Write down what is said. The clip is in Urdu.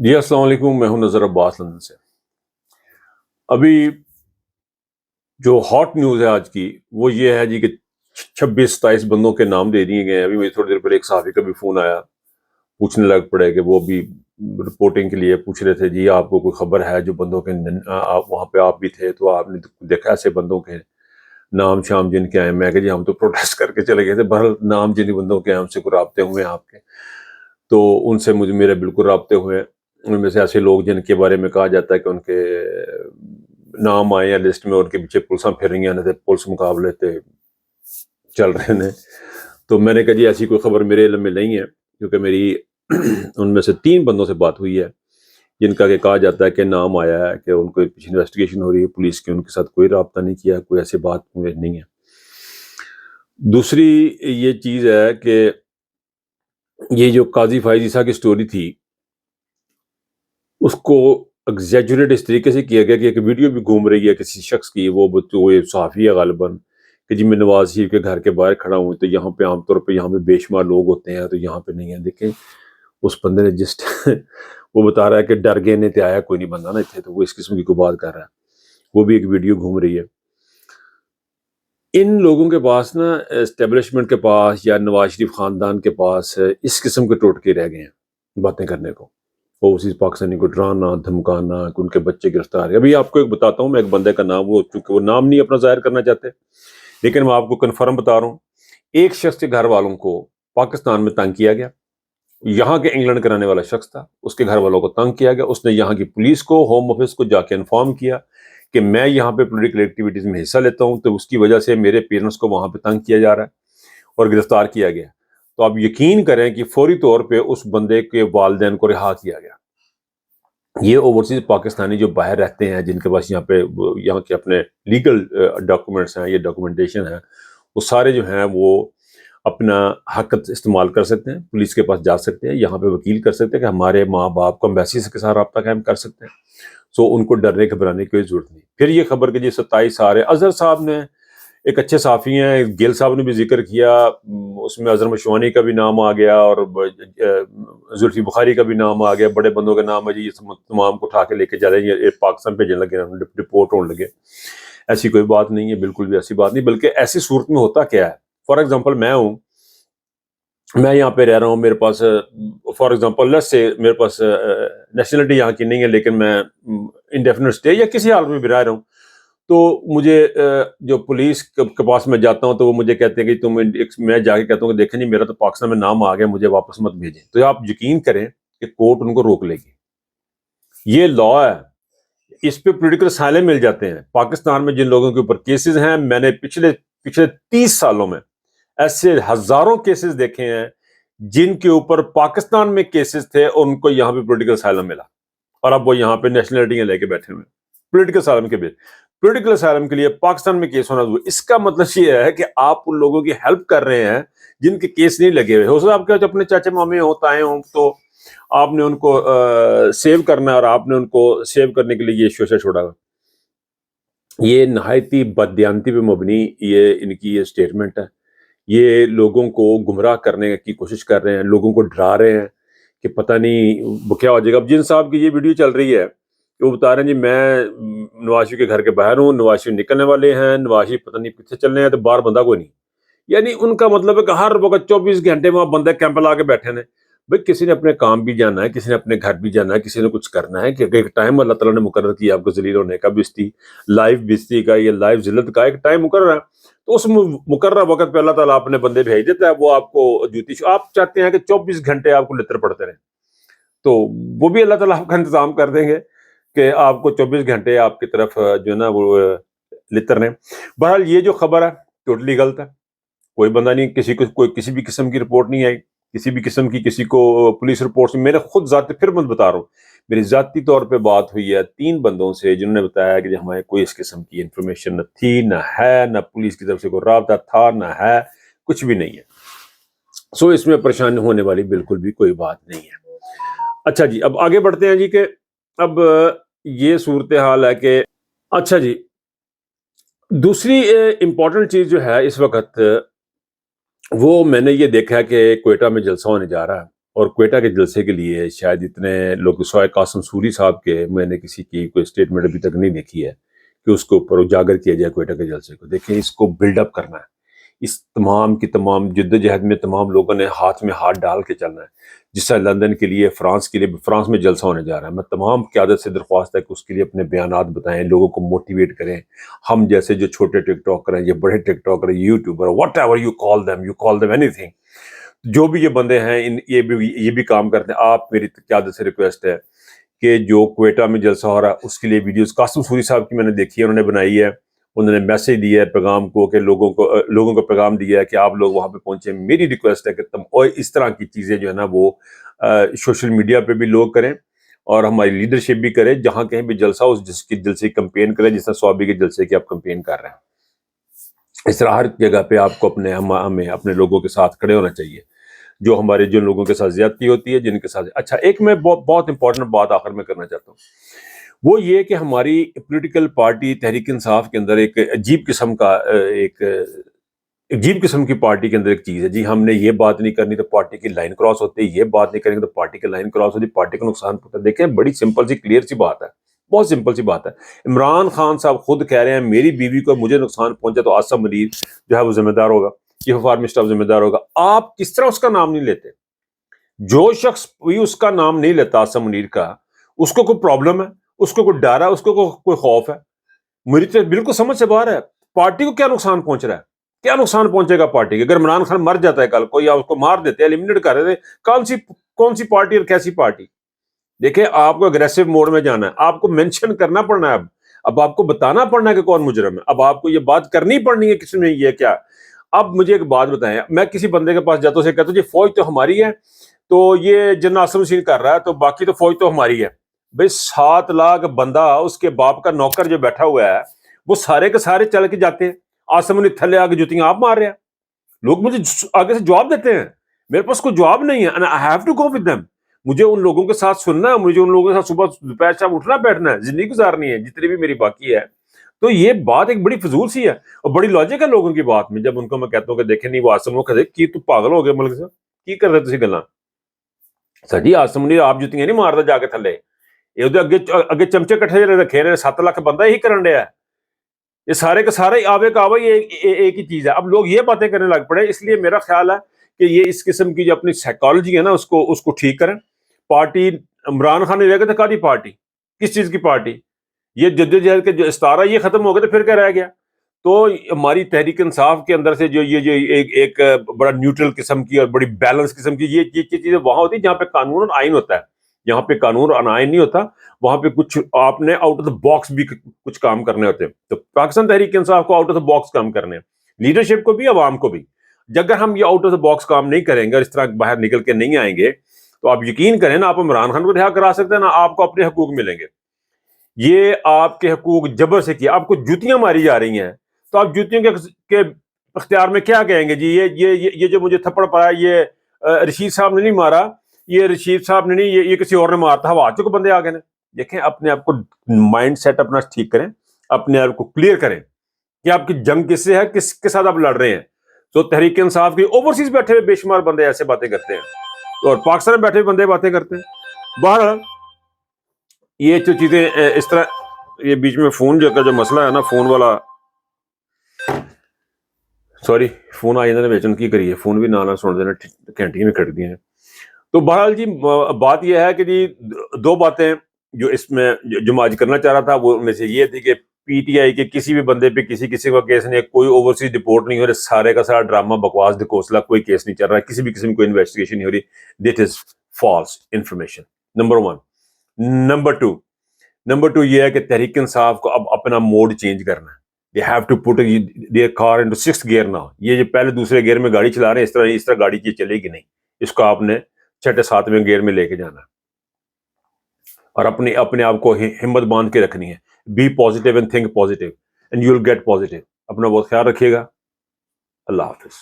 جی السلام علیکم، میں ہوں نظر عباس لندن سے۔ ابھی جو ہاٹ نیوز ہے آج کی وہ یہ ہے جی کہ 26-27 بندوں کے نام دے دیے گئے ہیں۔ ابھی مجھے تھوڑی دیر پہلے ایک صحافی کا بھی فون آیا، پوچھنے لگ پڑے کہ وہ بھی رپورٹنگ کے لیے پوچھ رہے تھے جی آپ کو کوئی خبر ہے جو بندوں کے آپ وہاں پہ آپ بھی تھے تو آپ نے دیکھا ایسے بندوں کے نام شام جن کے آئے؟ میں کہ جی ہم تو پروٹیسٹ کر کے چلے گئے تھے، بہرحال نام جن بندوں کے ہیں ہم سے کوئی رابطے ہوئے ہیں آپ کے، تو ان سے مجھے میرے بالکل رابطے ہوئے ہیں۔ ان میں سے ایسے لوگ جن کے بارے میں کہا جاتا ہے کہ ان کے نام آئے ہیں لسٹ میں، ان کے پیچھے پولیساں پھر رہی ہیں، پولیس مقابلے تھے چل رہے ہیں، تو میں نے کہا جی ایسی کوئی خبر میرے علم میں نہیں ہے، کیونکہ میری ان میں سے 3 بندوں سے بات ہوئی ہے جن کا کہ کہا جاتا ہے کہ نام آیا ہے کہ ان کو پیچھے انویسٹیگیشن ہو رہی ہے پولیس کی، ان کے ساتھ کوئی رابطہ نہیں کیا، کوئی ایسی بات نہیں ہے۔ دوسری یہ چیز ہے کہ یہ جو قاضی فائز عیسیٰ کی سٹوری تھی اس کو ایگزیجریٹ اس طریقے سے کیا گیا کہ ایک ویڈیو بھی گھوم رہی ہے کسی شخص کی، وہ صحافی ہے غالباً، کہ جی میں نواز شریف کے گھر کے باہر کھڑا ہوں تو یہاں پہ عام طور پہ یہاں پہ بے شمار لوگ ہوتے ہیں تو یہاں پہ نہیں ہیں۔ دیکھیں اس بندے نے جسٹ وہ بتا رہا ہے کہ ڈر گئے نے تے آیا کوئی نہیں بندہ نا اتنے، تو وہ اس قسم کی کوئی بات کر رہا ہے، وہ بھی ایک ویڈیو گھوم رہی ہے۔ ان لوگوں کے پاس نا اسٹیبلشمنٹ کے پاس یا نواز شریف خاندان کے پاس اس قسم کے ٹوٹکے رہ گئے ہیں باتیں کرنے کو، اوورسیز پاکستانی کو ڈرانا دھمکانا کہ ان کے بچے گرفتار ہیں۔ ابھی آپ کو ایک بتاتا ہوں میں ایک بندے کا نام، وہ چونکہ وہ نام نہیں اپنا ظاہر کرنا چاہتے لیکن میں آپ کو کنفرم بتا رہا ہوں، ایک شخص کے گھر والوں کو پاکستان میں تنگ کیا گیا، یہاں کے انگلینڈ کرانے والا شخص تھا، اس کے گھر والوں کو تنگ کیا گیا، اس نے یہاں کی پولیس کو ہوم آفس کو جا کے انفارم کیا کہ میں یہاں پہ پولیٹیکل ایکٹیویٹیز میں حصہ لیتا ہوں تو اس کی وجہ سے میرے پیرنٹس کو وہاں پہ تنگ کیا جا رہا ہے اور گرفتار کیا گیا۔ تو آپ یقین کریں کہ فوری طور پہ اس بندے کے والدین کو رہا کیا گیا۔ یہ اوورسیز پاکستانی جو باہر رہتے ہیں جن کے پاس یہاں کے اپنے لیگل ڈاکومنٹس ہیں، یہ ڈاکومنٹیشن ہے، وہ سارے جو ہیں وہ اپنا حق استعمال کر سکتے ہیں، پولیس کے پاس جا سکتے ہیں، یہاں پہ وکیل کر سکتے ہیں کہ ہمارے ماں باپ کو ایمبیسی کے ساتھ رابطہ قائم کر سکتے ہیں، سو ان کو ڈرنے گھبرانے کی کوئی ضرورت نہیں۔ پھر یہ خبر کہ جی 27 آ رہے، اظہر صاحب نے ایک اچھے صحافی ہیں، گیل صاحب نے بھی ذکر کیا، اس میں اظہر مشوانی کا بھی نام آ گیا اور زلفی بخاری کا بھی نام آ گیا، بڑے بندوں کا نام ہے جی، یہ تمام کو اٹھا کے لے کے جا رہے ہیں، پاکستان بھیجنے لگے، رپورٹ ہونے لگے۔ ایسی کوئی بات نہیں ہے، بالکل بھی ایسی بات نہیں، بلکہ ایسی صورت میں ہوتا کیا ہے، فار ایگزامپل میں یہاں پہ رہ رہا ہوں، میرے پاس فار ایگزامپل لیٹس سے میرے پاس نیشنلٹی یہاں کی نہیں ہے لیکن میں انڈیفینٹ اسٹے یا کسی حال میں بھی رہ رہا ہوں، تو مجھے جو پولیس کے پاس میں جاتا ہوں تو وہ مجھے کہتے ہیں کہ میں جا کے کہتا ہوں کہ دیکھیں جی میرا تو پاکستان میں نام آ گیا، مجھے واپس مت بھیجیں، تو آپ یقین کریں کہ کورٹ ان کو روک لے گی۔ یہ لا ہے، اس پہ پولیٹیکل اسائلم مل جاتے ہیں۔ پاکستان میں جن لوگوں کے اوپر کیسز ہیں، میں نے پچھلے 30 سالوں میں ایسے ہزاروں کیسز دیکھے ہیں جن کے اوپر پاکستان میں کیسز تھے اور ان کو یہاں پہ پولیٹیکل اسائلم ملا اور اب وہ یہاں پہ نیشنلٹیاں لے کے بیٹھے ہوئے پولیٹیکل اسائلم کے بیچ۔ پولیٹیکل اسائلم کے لیے پاکستان میں کیس ہونا ضروری، اس کا مطلب یہ ہے کہ آپ ان لوگوں کی ہیلپ کر رہے ہیں جن کے کیس نہیں لگے ہوئے، ہو سکتا ہے آپ کے اپنے چاچے مامے ہوں تائے ہوں تو آپ نے ان کو سیو کرنا ہے اور آپ نے ان کو سیو کرنے کے لیے یہ شوشہ چھوڑا گا۔ یہ نہایتی بددیانتی پہ مبنی یہ ان کی یہ سٹیٹمنٹ ہے، یہ لوگوں کو گمراہ کرنے کی کوشش کر رہے ہیں، لوگوں کو ڈرا رہے ہیں کہ پتہ نہیں وہ کیا ہو جائے گا۔ اب جن صاحب کی یہ ویڈیو چل رہی ہے کہ وہ بتا رہے ہیں جی میں نواز شریف کے گھر کے باہر ہوں، نواز شریف نکلنے والے ہیں، نواز شریف پتہ نہیں کتنے چلنے ہیں تو باہر بندہ کوئی نہیں، یعنی ان کا مطلب ہے کہ ہر وقت 24 گھنٹے وہاں بندے کیمپ لا کے بیٹھے ہیں۔ بھائی کسی نے اپنے کام بھی جانا ہے، کسی نے اپنے گھر بھی جانا ہے، کسی نے کچھ کرنا ہے، کہ ایک ٹائم اللہ تعالیٰ نے مقرر کیا آپ کو ذلیل ہونے کا، بستی لائف بستی کا یا لائف ذلت کا ایک ٹائم مقرر ہے، تو اس مقررہ وقت پہ اللہ تعالیٰ اپنے بندے بھیج دیتا ہے، وہ آپ کو آپ چاہتے ہیں کہ 24 گھنٹے آپ کو لطر پڑتے رہیں، تو وہ بھی اللہ تعالیٰ آپ کا انتظام کر دیں گے کہ آپ کو 24 گھنٹے آپ کی طرف جو ہے نا وہ لطر رہیں۔ بہرحال یہ جو خبر ہے ٹوٹلی غلط ہے، کوئی بندہ نہیں، کسی کو کوئی کسی بھی قسم کی رپورٹ نہیں آئی، کسی بھی قسم کی کسی کو پولیس رپورٹ سے، میرے خود ذاتی، پھر میں بتا رہا ہوں میری ذاتی طور پہ بات ہوئی ہے 3 بندوں سے جنہوں نے بتایا کہ ہمیں کوئی اس قسم کی انفارمیشن نہ تھی، نہ ہے، نہ پولیس کی طرف سے کوئی رابطہ تھا، نہ ہے، کچھ بھی نہیں ہے، سو اس میں پریشان ہونے والی بالکل بھی کوئی بات نہیں ہے۔ اچھا جی اب آگے بڑھتے ہیں جی کہ اب یہ صورتحال ہے کہ اچھا جی دوسری امپورٹنٹ چیز جو ہے اس وقت وہ میں نے یہ دیکھا ہے کہ کوئٹہ میں جلسہ ہونے جا رہا ہے، اور کوئٹہ کے جلسے کے لیے شاید اتنے لوگ سوائے قاسم سوری صاحب کے میں نے کسی کی کوئی اسٹیٹمنٹ ابھی تک نہیں دیکھی ہے کہ اس کے اوپر اجاگر کیا جائے کوئٹہ کے جلسے کو. دیکھیں اس کو بلڈ اپ کرنا ہے, اس تمام کی تمام جدوجہد میں تمام لوگوں نے ہاتھ میں ہاتھ ڈال کے چلنا ہے. جس طرح لندن کے لیے فرانس میں جلسہ ہونے جا رہا ہے, میں تمام قیادت سے درخواست ہے کہ اس کے لیے اپنے بیانات بتائیں, لوگوں کو موٹیویٹ کریں. ہم جیسے جو چھوٹے ٹک ٹاکر ہیں, یہ بڑے TikToker, YouTuber, whatever you call them anything, جو بھی یہ بندے ہیں یہ بھی کام کرتے ہیں. آپ میری قیادت سے ریکویسٹ ہے کہ جو کوئٹہ میں جلسہ ہو رہا ہے اس کے لیے ویڈیوز قاسم سوری صاحب کی میں نے دیکھی ہے, انہوں نے بنائی ہے, انہوں نے میسج دیا ہے پیغام کو کہ لوگوں کو پیغام دیا ہے کہ آپ لوگ وہاں پہ پہنچے. میری ریکویسٹ ہے کہ تم اور اس طرح کی چیزیں جو ہے نا وہ سوشل میڈیا پہ بھی لوگ کریں اور ہماری لیڈرشپ بھی کرے. جہاں کہیں بھی جلسہ ہو جس کی جلسے کی کمپین کرے, جس طرح صوابی کے جلسے کی آپ کمپین کر رہے ہیں. اس طرح ہر جگہ پہ آپ کو ہمیں اپنے لوگوں کے ساتھ کھڑے ہونا چاہیے, جو لوگوں کے ساتھ زیادتی ہوتی ہے, جن کے ساتھ. اچھا, ایک میں بہت امپورٹنٹ بات آخر میں کرنا چاہتا ہوں, وہ یہ کہ ہماری پولیٹیکل پارٹی تحریک انصاف کے اندر ایک عجیب قسم کی پارٹی کے اندر ایک چیز ہے جی, ہم نے یہ بات نہیں کرنی تو پارٹی کی لائن کراس ہوتی ہے, یہ بات نہیں کریں گے تو پارٹی کی لائن کراس ہوتی ہے, پارٹی کو نقصان پہنچتا ہے. دیکھیں بڑی سمپل سی کلیئر سی بات ہے, بہت سمپل سی بات ہے. عمران خان صاحب خود کہہ رہے ہیں میری بیوی کو مجھے نقصان پہنچا تو عاصم منیر جو ہے وہ ذمہ دار ہوگا, چیف آف آرمی اسٹاف ذمہ دار ہوگا. آپ کس طرح اس کا نام نہیں لیتے؟ جو شخص بھی اس کا نام نہیں لیتا عاصم منیر کا, اس کو کوئی پرابلم ہے, اس کو کوئی ڈر ہے, اس کو کوئی خوف ہے؟ میری تو بالکل سمجھ سے باہر ہے. پارٹی کو کیا نقصان پہنچ رہا ہے؟ کیا نقصان پہنچے گا پارٹی کے؟ اگر عمران خان مر جاتا ہے کل کو یا اس کو مار دیتے ہیں, ایلیمنیٹ کر رہے تھے, کون سی پارٹی اور کیسی پارٹی؟ دیکھیں آپ کو اگریسو موڈ میں جانا ہے, آپ کو مینشن کرنا پڑنا ہے, اب آپ کو بتانا پڑنا ہے کہ کون مجرم ہے, اب آپ کو یہ بات کرنی پڑنی ہے کسی نے یہ کیا. اب مجھے ایک بات بتائیں, میں کسی بندے کے پاس جاتا ہوں, سے کہتا ہوں جی فوج تو ہماری ہے, تو یہ جنرل عاصم منیر کر رہا ہے, تو باقی تو فوج تو ہماری ہے. بھئی 7 لاکھ بندہ اس کے باپ کا نوکر جو بیٹھا ہوا ہے وہ سارے کے سارے چل کے جاتے ہیں, عاصم منیر تھلے آ کے جوتیاں آپ مار رہے ہیں. لوگ مجھے آگے سے جواب دیتے ہیں, میرے پاس کوئی جواب نہیں ہے, and I have to go with them. مجھے ان لوگوں کے ساتھ سننا ہے, مجھے ان لوگوں کے ساتھ صبح دوپہر شام اٹھنا بیٹھنا ہے, زندگی گزارنی ہے جتنی بھی میری باقی ہے. تو یہ بات ایک بڑی فضول سی ہے اور بڑی لاجک ہے لوگوں کی بات میں. جب ان کو میں کہتا ہوں کہ دیکھیں نہیں وہ عاصم وہ کہتے کی تو پاگل ہو گئے ملک سے, کی کر رہے تسی گلاں سر جی, عاصم منیر آپ جتیاں نہیں ماردا جا کے تھلے, یہ اگے چمچے کٹھے رکھے رہے, 7 لاکھ بندہ یہی کرن رہا ہے, یہ سارے کے سارے آوے کا آوے ایک ہی چیز ہے. اب لوگ یہ باتیں کرنے لگ پڑے, اس لیے میرا خیال ہے کہ یہ اس قسم کی جو اپنی سائیکالوجی ہے نا اس کو ٹھیک کریں. پارٹی عمران خان نے رہ گئے تھے, کادی پارٹی, کس چیز کی پارٹی؟ یہ جدوجہد کے جو استارہ یہ ختم ہو گئے تو پھر کیا رہ گیا؟ تو ہماری تحریک انصاف کے اندر سے جو ایک بڑا نیوٹرل قسم کی اور بڑی بیلنس قسم کی یہ چیزیں وہاں ہوتی ہیں جہاں پہ قانون اور آئین ہوتا ہے. یہاں پہ قانون اور آئین نہیں ہوتا, وہاں پہ کچھ آپ نے آؤٹ آف دا باکس بھی کچھ کام کرنے ہوتے ہیں. تو پاکستان تحریک انصاف کو آؤٹ آف دا باکس کام کرنے ہیں, لیڈرشپ کو بھی عوام کو بھی. اگر ہم یہ آؤٹ آف دا باکس کام نہیں کریں گے اور اس طرح باہر نکل کے نہیں آئیں گے تو آپ یقین کریں نا آپ عمران خان کو رہا کرا سکتے ہیں نا آپ کو اپنے حقوق ملیں گے. یہ آپ کے حقوق جبر سے کیا, آپ کو جوتیاں ماری جا رہی ہیں, تو آپ جوتیوں کے اختیار میں کیا کہیں گے جی یہ جو مجھے تھپڑ پڑا یہ رشید صاحب نے نہیں مارا, یہ رشید صاحب نے نہیں, یہ کسی اور نے مارتا, ہوا چکے بندے آ گئے نے. دیکھیں اپنے آپ کو مائنڈ سیٹ اپنا ٹھیک کریں, اپنے آپ کو کلیئر کریں کہ آپ کی جنگ کس سے ہے, کس کے ساتھ آپ لڑ رہے ہیں. تو تحریک انصاف کی اوورسیز بیٹھے ہوئے بے شمار بندے ایسے باتیں کرتے ہیں اور پاکستان میں بیٹھے ہوئے بندے باتیں کرتے ہیں. بہرحال یہ جو چیزیں اس طرح, یہ بیچ میں فون جو مسئلہ ہے نا, فون والا سوری فون آ جانے بیچن کی کریے, فون بھی نہ سن دینا گھنٹی میں کھٹ دی ہیں. تو بہرحال جی بات یہ ہے کہ جی 2 باتیں جو اس میں جو میں آج کرنا چاہ رہا تھا وہ میں سے یہ تھی کہ پی ٹی آئی کے کسی بھی بندے پہ کسی کا کیس نہیں ہے, کوئی اوورسیز ڈپورٹ نہیں ہو رہا, سارے کا سارا ڈرامہ بکواس ڈکوسلا, کوئی کیس نہیں چل رہا, کسی بھی قسم کی کوئی انویسٹیگیشن نہیں ہو رہی. That is false information, number 1. Number 2 یہ ہے کہ تحریک انصاف کو اب اپنا موڈ چینج کرنا ہے. they have to put their car into 6th gear now. یہ جو پہلے دوسرے گیئر میں گاڑی چلا رہے ہیں اس طرح گاڑی کی چلے گی نہیں, اس کو آپ نے 6 7ویں گیئر میں لے کے جانا اور اپنے آپ کو ہمت باندھ کے رکھنی ہے. Be positive and think positive and you will get positive. اپنا بہت خیال رکھیے گا. اللہ حافظ.